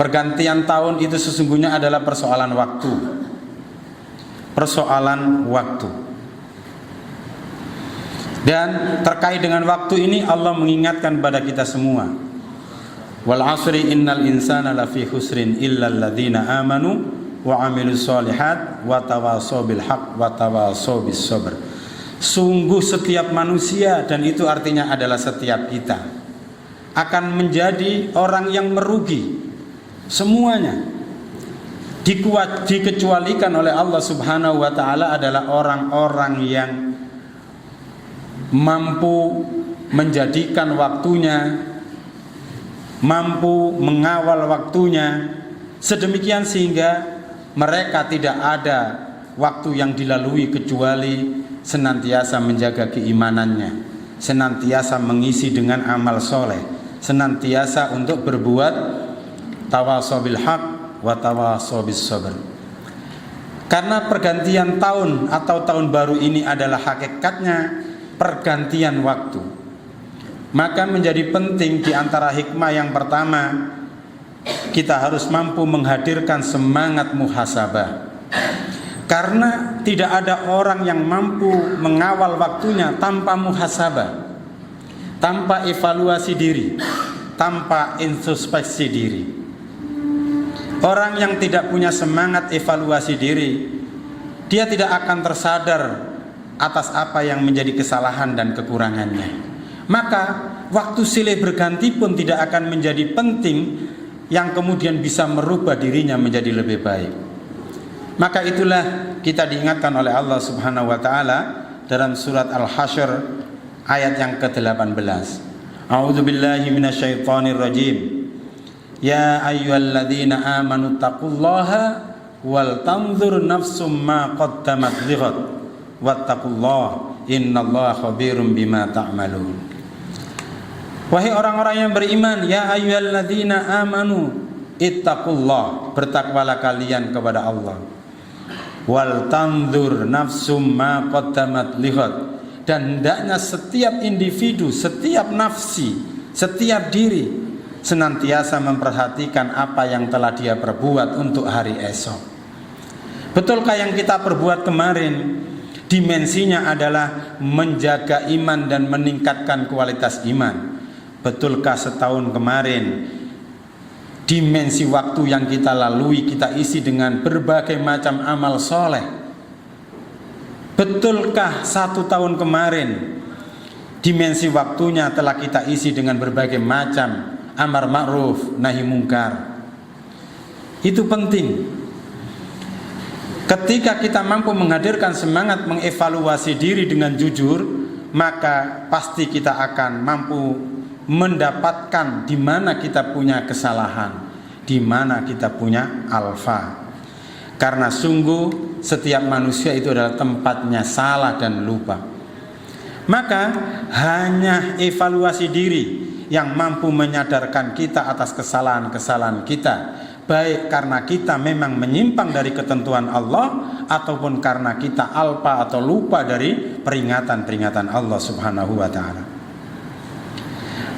Pergantian tahun itu sesungguhnya adalah persoalan waktu. Persoalan waktu. Dan terkait dengan waktu ini Allah mengingatkan pada kita semua. Wal asri innal insana lafi khusrin illal ladzina amanu wa amilus solihat wa tawassaw bil haqq wa tawassaw bis sabr. Sungguh setiap manusia, dan itu artinya adalah setiap kita, akan menjadi orang yang merugi. Semuanya dikecualikan oleh Allah Subhanahu wa taala adalah orang-orang yang mampu menjadikan waktunya, mampu mengawal waktunya sedemikian sehingga mereka tidak ada waktu yang dilalui kecuali senantiasa menjaga keimanannya, senantiasa mengisi dengan amal soleh, senantiasa untuk berbuat tawassaw bil haqq wa tawassaw bis sabr. Karena pergantian tahun atau tahun baru ini adalah hakikatnya pergantian waktu, maka menjadi penting di antara hikmah yang pertama, kita harus mampu menghadirkan semangat muhasabah. Karena tidak ada orang yang mampu mengawal waktunya tanpa muhasabah, tanpa evaluasi diri, tanpa introspeksi diri. Orang yang tidak punya semangat evaluasi diri, dia tidak akan tersadar atas apa yang menjadi kesalahan dan kekurangannya. Maka waktu silih berganti pun tidak akan menjadi penting yang kemudian bisa merubah dirinya menjadi lebih baik. Maka itulah kita diingatkan oleh Allah Subhanahu wa taala dalam surat Al-Hasyr ayat yang ke-18. A'udzubillahi minasyaitonir rajim. Ya ayyuhalladzina amanu taqullaha wal tanzur nafsum ma qaddamat lighad wattaqullaha innallaha khabirum bima ta'malun. Wahai orang-orang yang beriman, ya ayyuhalladzina amanu ittaqullah, bertakwalah kalian kepada Allah. Wal tanzur nafsum ma qaddamat lighad, dan hendaknya setiap individu, setiap nafsi, setiap diri senantiasa memperhatikan apa yang telah dia perbuat untuk hari esok. Betulkah yang kita perbuat kemarin dimensinya adalah menjaga iman dan meningkatkan kualitas iman? Betulkah setahun kemarin dimensi waktu yang kita lalui kita isi dengan berbagai macam amal soleh? Betulkah 1 tahun kemarin dimensi waktunya telah kita isi dengan berbagai macam amar ma'ruf nahi mungkar? Itu penting. Ketika kita mampu menghadirkan semangat mengevaluasi diri dengan jujur, maka pasti kita akan mampu mendapatkan di mana kita punya kesalahan, di mana kita punya alfa. Karena sungguh setiap manusia itu adalah tempatnya salah dan lupa. Maka hanya evaluasi diri yang mampu menyadarkan kita atas kesalahan-kesalahan kita, baik karena kita memang menyimpang dari ketentuan Allah ataupun karena kita alpa atau lupa dari peringatan-peringatan Allah Subhanahu wa taala.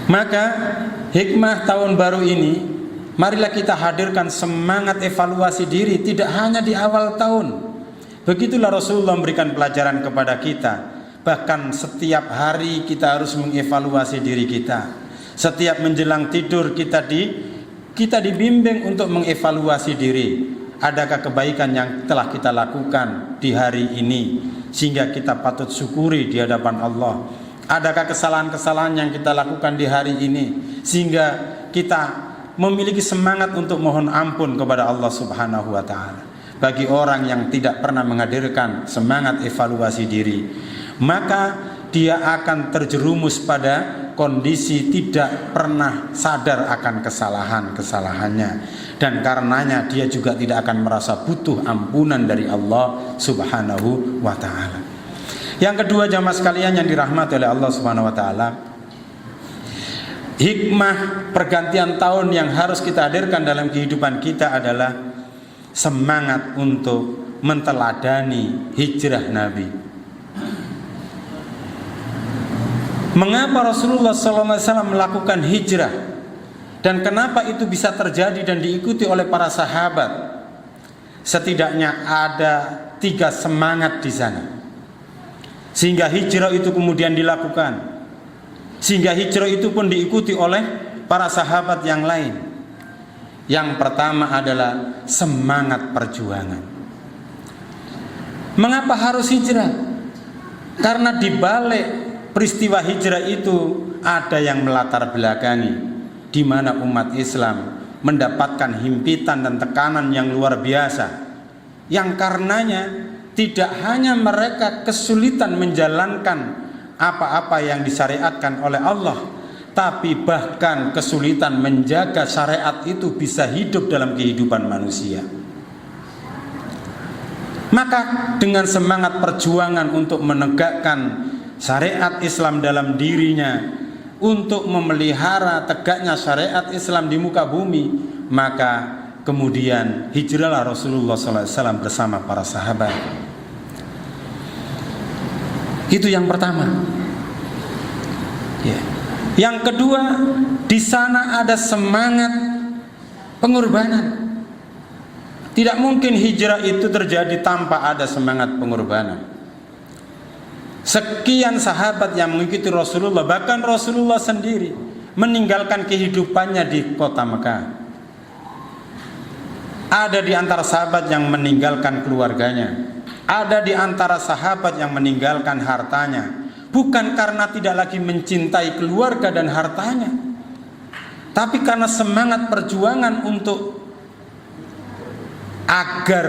Maka hikmah tahun baru ini, marilah kita hadirkan semangat evaluasi diri tidak hanya di awal tahun. Begitulah Rasulullah memberikan pelajaran kepada kita. Bahkan setiap hari kita harus mengevaluasi diri kita. Setiap menjelang tidur kita dibimbing untuk mengevaluasi diri. Adakah kebaikan yang telah kita lakukan di hari ini sehingga kita patut syukuri di hadapan Allah? Adakah kesalahan-kesalahan yang kita lakukan di hari ini sehingga kita memiliki semangat untuk mohon ampun kepada Allah Subhanahu wa taala? Bagi orang yang tidak pernah menghadirkan semangat evaluasi diri, maka dia akan terjerumus pada kondisi tidak pernah sadar akan kesalahan-kesalahannya, dan karenanya dia juga tidak akan merasa butuh ampunan dari Allah Subhanahu wa taala. Yang kedua, jamaah sekalian yang dirahmati oleh Allah Subhanahu wa taala, hikmah pergantian tahun yang harus kita hadirkan dalam kehidupan kita adalah semangat untuk menteladani hijrah Nabi. Mengapa Rasulullah SAW melakukan hijrah? Dan kenapa itu bisa terjadi dan diikuti oleh para sahabat? Setidaknya ada 3 semangat di sana, sehingga hijrah itu kemudian dilakukan, sehingga hijrah itu pun diikuti oleh para sahabat yang lain. Yang pertama adalah semangat perjuangan. Mengapa harus hijrah? Karena di balik peristiwa hijrah itu ada yang melatar belakangi, di mana umat Islam mendapatkan himpitan dan tekanan yang luar biasa, yang karenanya tidak hanya mereka kesulitan menjalankan apa-apa yang disyariatkan oleh Allah, tapi bahkan kesulitan menjaga syariat itu bisa hidup dalam kehidupan manusia. Maka dengan semangat perjuangan untuk menegakkan syariat Islam dalam dirinya, untuk memelihara tegaknya syariat Islam di muka bumi, maka kemudian hijrahlah Rasulullah SAW bersama para sahabat. Itu yang pertama. Ya. Yang kedua, di sana ada semangat pengorbanan. Tidak mungkin hijrah itu terjadi tanpa ada semangat pengorbanan. Sekian sahabat yang mengikuti Rasulullah, bahkan Rasulullah sendiri meninggalkan kehidupannya di kota Mekah. Ada di antara sahabat yang meninggalkan keluarganya, ada di antara sahabat yang meninggalkan hartanya, bukan karena tidak lagi mencintai keluarga dan hartanya, tapi karena semangat perjuangan untuk agar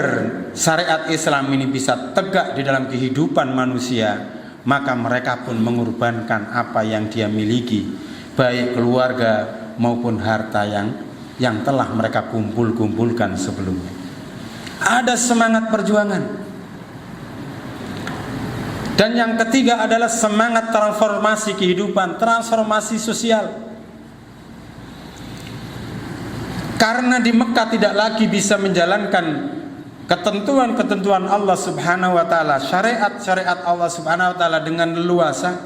syariat Islam ini bisa tegak di dalam kehidupan manusia. Maka mereka pun mengorbankan apa yang dia miliki, baik keluarga maupun harta yang telah mereka kumpulkan sebelumnya. Ada semangat perjuangan. Dan yang ketiga adalah semangat transformasi kehidupan, transformasi sosial. Karena di Mekah tidak lagi bisa menjalankan ketentuan-ketentuan Allah Subhanahu wa taala, syariat-syariat Allah Subhanahu wa taala dengan leluasa,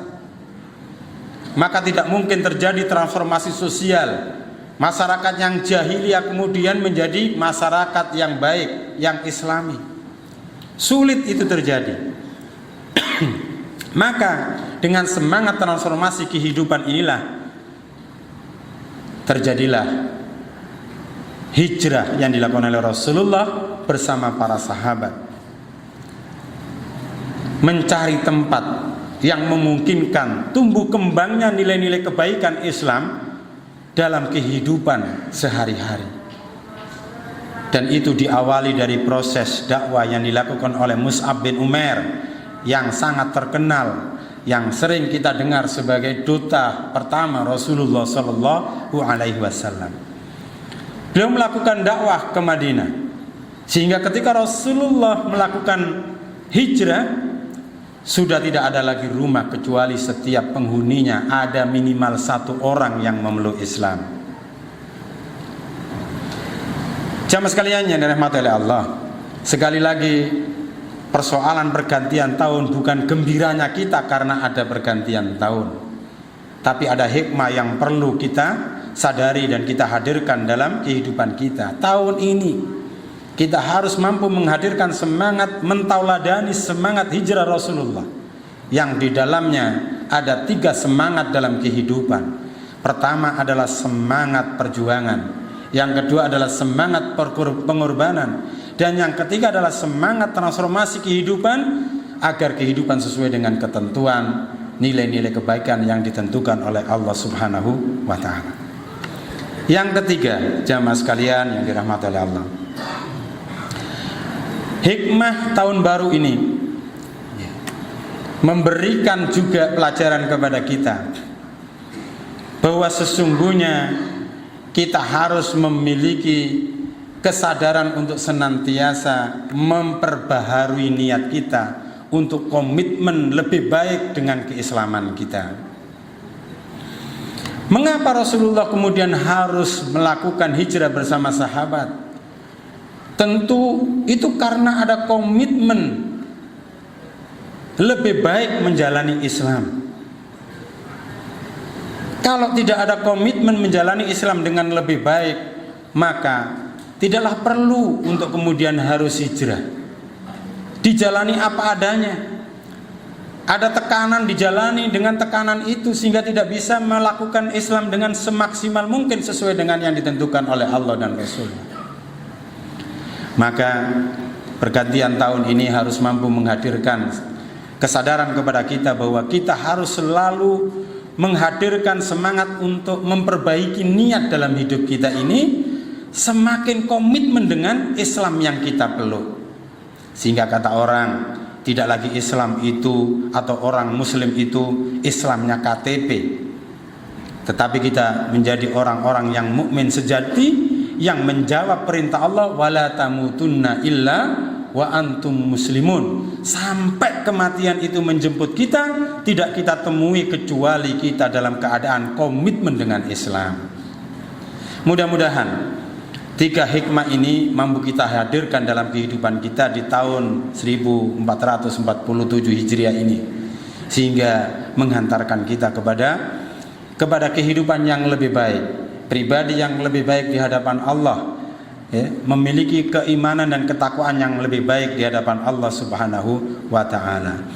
maka tidak mungkin terjadi transformasi sosial. Masyarakat yang jahiliyah kemudian menjadi masyarakat yang baik, yang islami. Sulit itu terjadi. Maka dengan semangat transformasi kehidupan inilah terjadilah hijrah yang dilakukan oleh Rasulullah bersama para sahabat, mencari tempat yang memungkinkan tumbuh kembangnya nilai-nilai kebaikan Islam dalam kehidupan sehari-hari. Dan itu diawali dari proses dakwah yang dilakukan oleh Mus'ab bin Umair, yang sangat terkenal, yang sering kita dengar sebagai duta pertama Rasulullah Sallallahu Alaihi Wasallam. Beliau melakukan dakwah ke Madinah, sehingga ketika Rasulullah melakukan hijrah, sudah tidak ada lagi rumah kecuali setiap penghuninya ada minimal 1 orang yang memeluk Islam. Jamaah sekalian yang dirahmati oleh Allah, sekali lagi persoalan pergantian tahun bukan gembiranya kita karena ada pergantian tahun, tapi ada hikmah yang perlu kita sadari dan kita hadirkan dalam kehidupan kita. Tahun ini kita harus mampu menghadirkan semangat mentauladani semangat hijrah Rasulullah, yang di dalamnya ada 3 semangat dalam kehidupan. Pertama adalah semangat perjuangan, yang kedua adalah semangat pengorbanan, dan yang ketiga adalah semangat transformasi kehidupan agar kehidupan sesuai dengan ketentuan nilai-nilai kebaikan yang ditentukan oleh Allah Subhanahu wa taala. Yang ketiga, jamaah sekalian yang dirahmati oleh Allah, hikmah tahun baru ini memberikan juga pelajaran kepada kita bahwa sesungguhnya kita harus memiliki kesadaran untuk senantiasa memperbaharui niat kita untuk komitmen lebih baik dengan keislaman kita. Mengapa Rasulullah kemudian harus melakukan hijrah bersama sahabat? Tentu itu karena ada komitmen lebih baik menjalani Islam. Kalau tidak ada komitmen menjalani Islam dengan lebih baik, maka tidaklah perlu untuk kemudian harus hijrah. Dijalani apa adanya. Ada tekanan, dijalani dengan tekanan itu sehingga tidak bisa melakukan Islam dengan semaksimal mungkin sesuai dengan yang ditentukan oleh Allah dan Rasul-Nya. Maka pergantian tahun ini harus mampu menghadirkan kesadaran kepada kita bahwa kita harus selalu menghadirkan semangat untuk memperbaiki niat dalam hidup kita ini, semakin komitmen dengan Islam yang kita peluk. Sehingga kata orang, tidak lagi Islam itu atau orang Muslim itu Islamnya KTP, tetapi kita menjadi orang-orang yang mukmin sejati yang menjawab perintah Allah, wala tamutunna illa wa antum muslimun. Sampai kematian itu menjemput kita, tidak kita temui kecuali kita dalam keadaan komitmen dengan Islam. Mudah-mudahan 3 hikmah ini mampu kita hadirkan dalam kehidupan kita di tahun 1447 Hijriah ini, sehingga menghantarkan kita kepada kehidupan yang lebih baik, pribadi yang lebih baik di hadapan Allah, ya, memiliki keimanan dan ketakwaan yang lebih baik di hadapan Allah Subhanahu wa ta'ala.